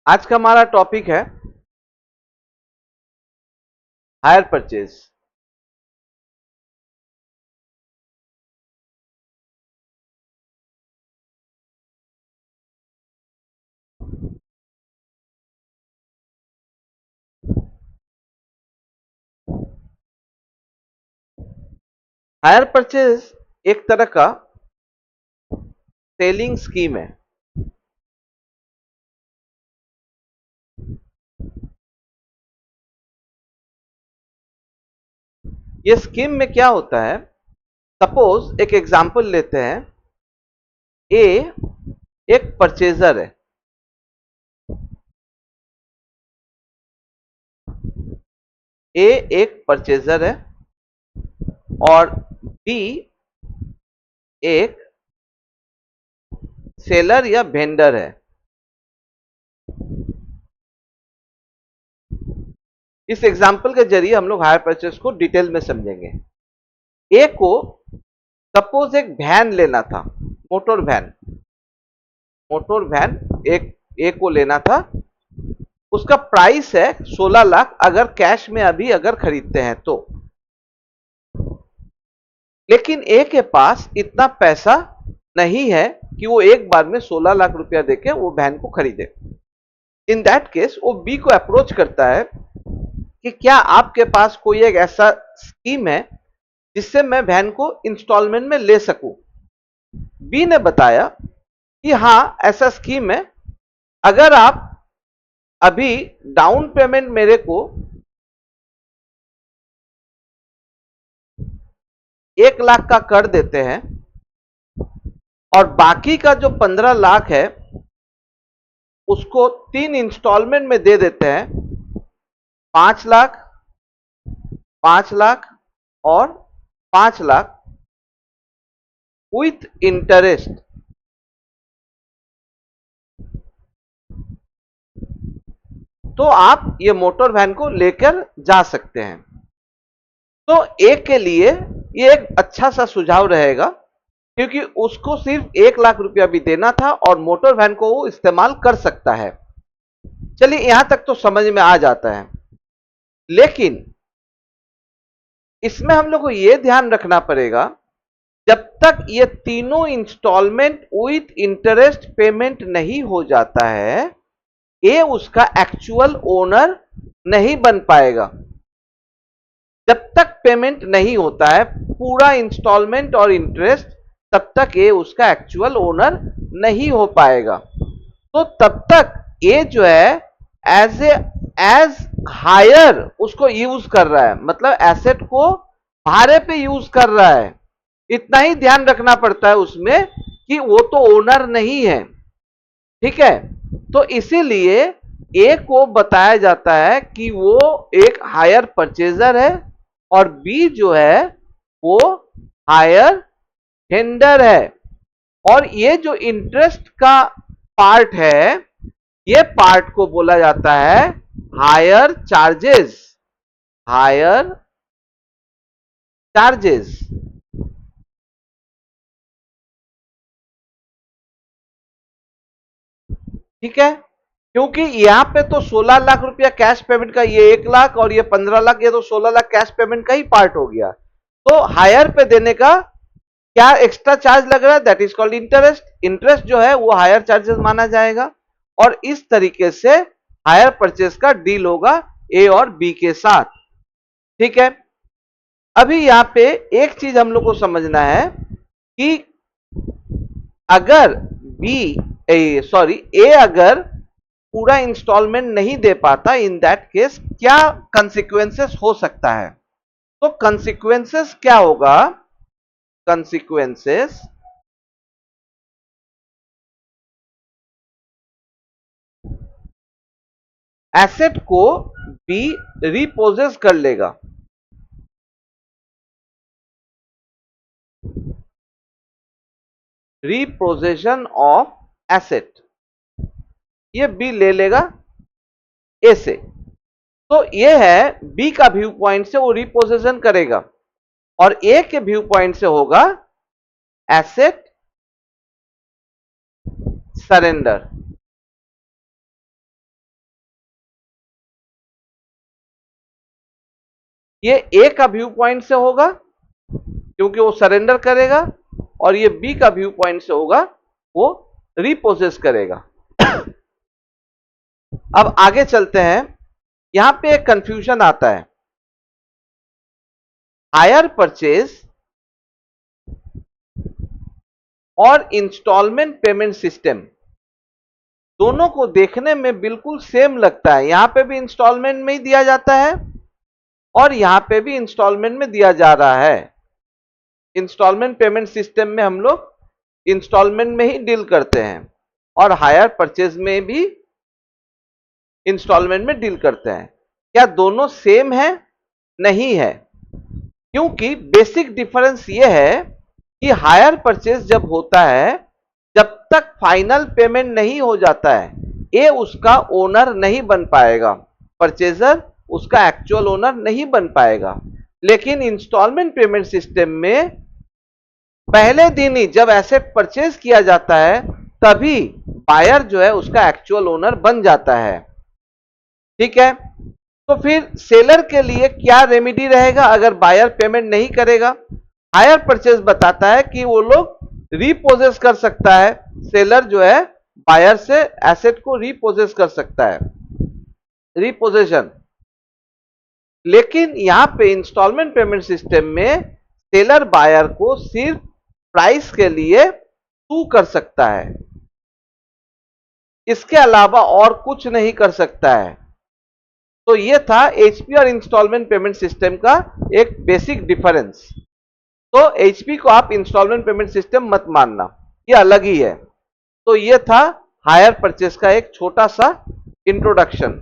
आज का हमारा टॉपिक है हायर परचेज। हायर परचेज एक तरह का सेलिंग स्कीम है। ये स्कीम में क्या होता है, सपोज एक एग्जांपल लेते हैं। ए एक परचेजर है। ए एक परचेजर है और बी एक सेलर या वेंडर है। इस एग्जांपल के जरिए हम लोग हायर परचेज को डिटेल में समझेंगे। ए को सपोज एक वैन लेना था, मोटर वैन। एक ए को लेना था। उसका प्राइस है 16 लाख अगर कैश में अगर खरीदते हैं तो। लेकिन ए के पास इतना पैसा नहीं है कि वो एक बार में 16 लाख रुपया देके वो वैन को खरीदे। इन दैट केस वो बी को अप्रोच करता है कि क्या आपके पास कोई एक ऐसा स्कीम है जिससे मैं वैन को इंस्टॉलमेंट में ले सकूं। बी ने बताया कि हाँ, ऐसा स्कीम है। अगर आप अभी डाउन पेमेंट मेरे को 1 लाख का कर देते हैं और बाकी का जो 15 लाख है उसको 3 इंस्टॉलमेंट में दे देते हैं, 5 लाख, 5 लाख और 5 लाख विथ इंटरेस्ट। तो आप ये मोटर वैन को लेकर जा सकते हैं। तो एक के लिए ये एक अच्छा सा सुझाव रहेगा क्योंकि उसको सिर्फ 1 लाख रुपया भी देना था और मोटर वैन को वो इस्तेमाल कर सकता है। चलिए यहां तक तो समझ में आ जाता है। लेकिन इसमें हम लोग को यह ध्यान रखना पड़ेगा, जब तक ये तीनों इंस्टॉलमेंट विथ इंटरेस्ट पेमेंट नहीं हो जाता है, ये उसका एक्चुअल ओनर नहीं बन पाएगा। जब तक पेमेंट नहीं होता है पूरा इंस्टॉलमेंट और इंटरेस्ट, तब तक ये उसका एक्चुअल ओनर नहीं हो पाएगा। तो तब तक ये जो है एज हायर उसको यूज कर रहा है, मतलब एसेट को भाड़े पे यूज कर रहा है। इतना ही ध्यान रखना पड़ता है उसमें कि वो तो ओनर नहीं है। ठीक है, तो इसीलिए ए को बताया जाता है कि वो एक हायर परचेजर है और बी जो है वो हायर वेंडर है। और ये जो इंटरेस्ट का पार्ट है, ये पार्ट को बोला जाता है हायर चार्जेस। Higher charges. ठीक है, क्योंकि यहां पे तो 16 लाख रुपया कैश पेमेंट का, ये 1 लाख और ये 15 लाख, ये तो 16 लाख कैश पेमेंट का ही पार्ट हो गया। तो हायर पे देने का क्या एक्स्ट्रा चार्ज लग रहा है, that is called interest. Interest जो है वो हायर चार्जेस माना जाएगा और इस तरीके से हायर परचेस का डील होगा ए और बी के साथ। ठीक है, अभी यहां पे एक चीज हम लोग को समझना है कि अगर ए अगर पूरा इंस्टॉलमेंट नहीं दे पाता, इन दैट केस क्या कंसिक्वेंसेस हो सकता है। तो कंसिक्वेंसेस क्या होगा, कंसिक्वेंसेस एसेट को बी रिपोजेस कर लेगा। रिपोजेशन ऑफ एसेट, ये बी ले लेगा ए से। तो ये है बी का व्यू पॉइंट से वो रिपोजेशन करेगा और ए के व्यू पॉइंट से होगा एसेट सरेंडर। ये ए का व्यू पॉइंट से होगा क्योंकि वो सरेंडर करेगा, और ये बी का व्यू पॉइंट से होगा, वो रिपोजेस करेगा। अब आगे चलते हैं, यहां पे एक कंफ्यूजन आता है। हायर परचेज और इंस्टॉलमेंट पेमेंट सिस्टम दोनों को देखने में बिल्कुल सेम लगता है। यहां पे भी इंस्टॉलमेंट में ही दिया जाता है और यहां पे भी इंस्टॉलमेंट में दिया जा रहा है। इंस्टॉलमेंट पेमेंट सिस्टम में हम लोग इंस्टॉलमेंट में ही डील करते हैं और हायर परचेज में भी इंस्टॉलमेंट में डील करते हैं। क्या दोनों सेम है? नहीं है, क्योंकि बेसिक डिफरेंस यह है कि हायर परचेज जब होता है, जब तक फाइनल पेमेंट नहीं हो जाता है, ये उसका ओनर नहीं बन पाएगा, परचेजर उसका एक्चुअल ओनर नहीं बन पाएगा। लेकिन इंस्टॉलमेंट पेमेंट सिस्टम में पहले दिन ही जब एसेट परचेज किया जाता है, तभी बायर जो है उसका एक्चुअल ओनर बन जाता है। ठीक है, तो फिर सेलर के लिए क्या रेमेडी रहेगा अगर बायर पेमेंट नहीं करेगा? हायर परचेज बताता है कि वो लोग रीपोजेस कर सकता है, सेलर जो है बायर से एसेट को रीपोजेस कर सकता है, रीपोजेशन। लेकिन यहां पे इंस्टॉलमेंट पेमेंट सिस्टम में सेलर बायर को सिर्फ प्राइस के लिए सू कर सकता है, इसके अलावा और कुछ नहीं कर सकता है। तो ये था एचपी और इंस्टॉलमेंट पेमेंट सिस्टम का एक बेसिक डिफरेंस। तो एचपी को आप इंस्टॉलमेंट पेमेंट सिस्टम मत मानना, ये अलग ही है। तो ये था हायर परचेस का एक छोटा सा इंट्रोडक्शन।